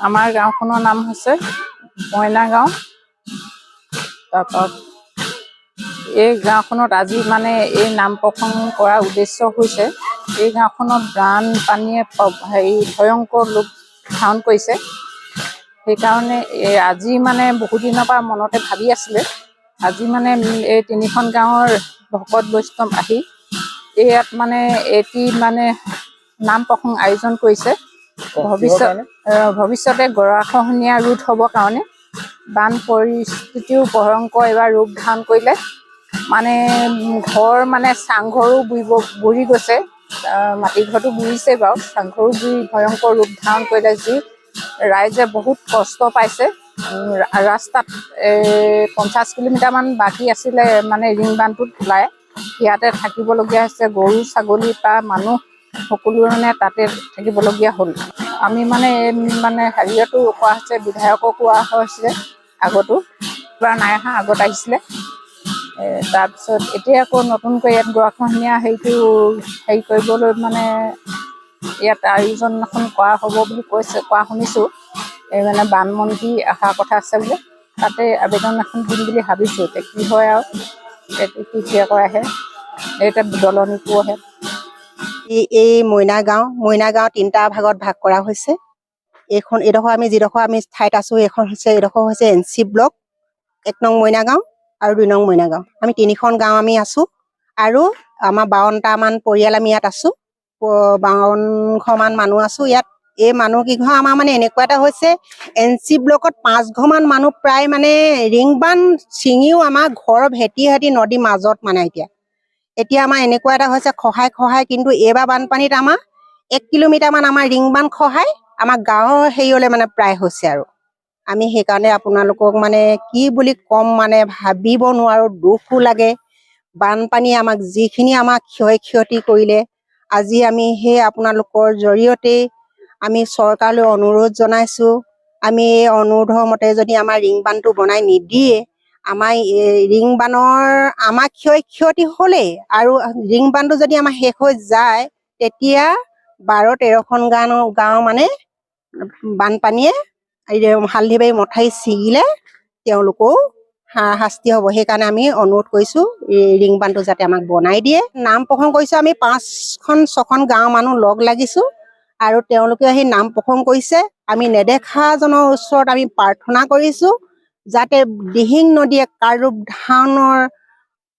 আমাৰ গাঁওখনৰ নাম হৈছে মইনা গাঁও। তাৰপৰা এই গাঁওখনত আজি মানে এই নাম প্ৰসংগ কৰাৰ উদ্দেশ্য হৈছে এই গাঁওখনত বানপানীয়ে ভয়ংকৰ ৰূপ ধাৰণ কৰিছে। সেইকাৰণে আজি মানে বহুদিনৰ পৰা মনতে ভাবি আছিলে, আজি মানে এই তিনিখন গাঁৱৰ ভকত বৈষ্ণৱ আহি ইয়াত মানে এটি মানে নাম প্ৰসংগ আয়োজন কৰিছে। ভৱিষ্যতে গৰাখহনীয়া ৰোধ হ'বৰ কাৰণে বান পৰিস্থিতিও ভয়ংকৰ এবাৰ ৰূপ ধাৰণ কৰিলে। মানে ঘৰ মানে চাংঘৰো বুৰি গৈছে, মাটি ঘৰটো বুৰিছে বাৰু, চাংঘৰো বুৰি ভয়ংকৰ ৰূপ ধাৰণ কৰিলে। যি ৰাইজে বহুত কষ্ট পাইছে। ৰাস্তাত 50 কিলোমিটাৰমান বাকী আছিলে মানে ৰিং বান্ধটোত ওলাই, ইয়াতে থাকিবলগীয়া হৈছে। গৰু ছাগলী বা মানুহ সকলো মানে তাতে থাকিবলগীয়া হ'ল। আমি মানে হেৰিয়তো কোৱা হৈছে, বিধায়কক কোৱা হৈছে আগতো, এবাৰ নাই অহা, আগত আহিছিলে। তাৰপিছত এতিয়া আকৌ নতুনকৈ ইয়াত গৰাখহনীয়া হেৰি কৰিবলৈ মানে ইয়াত আয়োজন এখন কৰা হ'ব বুলি কোৱা শুনিছোঁ। মানে বানমন্ত্ৰী অহাৰ কথা আছে বোলে, তাতে আবেদন এখন দিম বুলি ভাবিছোঁ। এতিয়া কি হয় আৰু এইটো কি আহে, এতিয়া দলনিটো আহে। এই মইনা গাঁও 3টা ভাগত ভাগ কৰা হৈছে। এইডোখৰ আমি যিডোখৰ ঠাইত আছোঁ, এইডোখৰ হৈছে NC ব্লক 1 নং মইনা গাঁও আৰু 2 নং মইনা গাঁও। আমি 3খন গাঁও আমি আছোঁ আৰু আমাৰ 52টামান পৰিয়াল আমি ইয়াত আছোঁ। 52ঘৰমান মানুহ আছোঁ ইয়াত। এই মানুহকেইঘৰ আমাৰ মানে এনেকুৱা এটা হৈছে, NC ব্লকত 5 ঘৰমান মানুহ প্ৰায় মানে ৰিং বান্ধ ছিঙিও আমাৰ ঘৰ ভেটি নদীৰ মাজত মানে এতিয়া আমাৰ এনেকুৱা এটা হৈছে খহাই কিন্তু এইবাৰ বানপানীত আমাৰ 1 কিলোমিটাৰমান আমাৰ ৰিং বান্ধ খহাই আমাৰ গাঁৱৰ হেৰিয়লৈ মানে প্ৰায় হৈছে। আৰু আমি সেইকাৰণে আপোনালোকক মানে কি বুলি ক'ম, মানে ভাবিব নোৱাৰোঁ, দুখো লাগে। বানপানী আমাক যিখিনি আমাক ক্ষতি কৰিলে, আজি আমি সেই আপোনালোকৰ জৰিয়তে আমি চৰকাৰলৈ অনুৰোধ জনাইছোঁ। আমি এই অনুৰোধৰ মতে যদি আমাৰ ৰিং বান্ধটো বনাই নিদিয়ে, আমাৰ ৰিং বান্ধৰ আমাৰ ক্ষতি হ'লেই, আৰু ৰিং বান্ধটো যদি আমাৰ শেষ হৈ যায়, তেতিয়া 12-13খন গাঁও মানে বানপানীয়ে হালধিবাৰী মথাউৰি ছিগিলে তেওঁলোকেও শাস্তি হ'ব। সেইকাৰণে আমি অনুৰোধ কৰিছোঁ ৰিং বান্ধটো যাতে আমাক বনাই দিয়ে। নাম প্ৰসংগ কৰিছোঁ আমি 5-6খন গাঁৱৰ মানুহ লগ লাগিছোঁ আৰু তেওঁলোকে আহি নাম প্ৰসংগ কৰিছে। আমি নেদেখাজনৰ ওচৰত আমি প্ৰাৰ্থনা কৰিছোঁ যাতে দিহিং নদীয়ে কাৰৰূপ ধাৰণৰ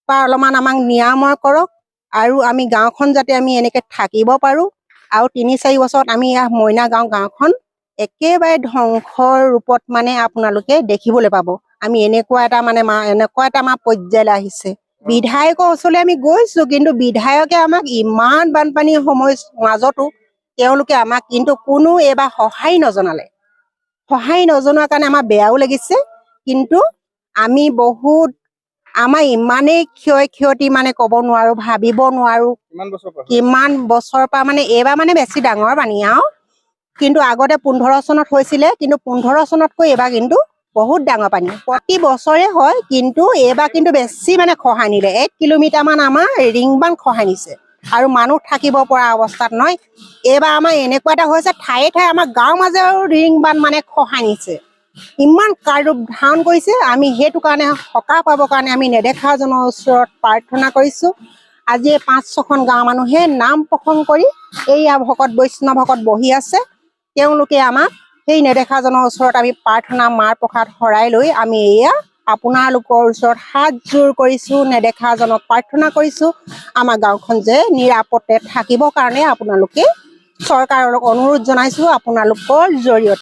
পৰা অলপমান আমাক নিৰাময় কৰক, আৰু আমি গাঁওখন যাতে আমি এনেকৈ থাকিব পাৰোঁ। আৰু 3-4 বছৰত আমি মইনা গাঁওখন একেবাৰে ধ্বংসৰ ৰূপত মানে আপোনালোকে দেখিবলৈ পাব। আমি এনেকুৱা এটা আমাৰ পৰ্যায়লৈ আহিছে। বিধায়কৰ ওচৰলৈ আমি গৈছোঁ, কিন্তু বিধায়কে আমাক ইমান বানপানীৰ মাজতো তেওঁলোকে আমাক কিন্তু কোনো এইবাৰ সহায় নজনোৱাৰ কাৰণে আমাৰ বেয়াও লাগিছে। কিন্তু আমি আমাৰ ইমানেই ক্ষতি মানে ক'ব নোৱাৰোঁ, ভাবিব নোৱাৰোঁ। কিমান বছৰৰ পৰা মানে এইবাৰ মানে বেছি ডাঙৰ পানী আৰু, কিন্তু আগতে 15 চনত হৈছিলে, কিন্তু 15 চনতকৈ এইবাৰ কিন্তু বহুত ডাঙৰ পানী। প্ৰতি বছৰে হয়, কিন্তু এইবাৰ কিন্তু বেছি মানে খহাই নিলে। 1 কিলোমিটাৰমান আমাৰ ৰিং বান্ধ খহাই নিছে আৰু মানুহ থাকিব পৰা অৱস্থাত নহয়। এইবাৰ আমাৰ এনেকুৱা এটা হৈছে, ঠায়ে আমাৰ গাঁৱৰ মাজেও ৰিং বান্ধ মানে খহাই নিছে। ইমান কাৰৰূপ ধাৰণ কৰিছে। আমি সেইটো কাৰণে সকাহ পাবৰ কাৰণে আমি নেদেখাজনৰ ওচৰত প্ৰাৰ্থনা কৰিছোঁ। আজি 5-6খন গাঁৱৰ মানুহে নাম প্ৰসংগ কৰি এইয়া বৈষ্ণৱ বহি আছে। তেওঁলোকে আমাক সেই নেদেখাজনৰ ওচৰত আমি প্ৰাৰ্থনা মাৰ প্ৰসাদ শৰাই লৈ আমি এয়া আপোনালোকৰ ওচৰত হাত জোৰ কৰিছোঁ, নেদেখাজনক প্ৰাৰ্থনা কৰিছোঁ আমাৰ গাঁওখন যে নিৰাপদে থাকিবৰ কাৰণে আপোনালোকে চৰকাৰক অনুৰোধ জনাইছোঁ আপোনালোকৰ জৰিয়তে।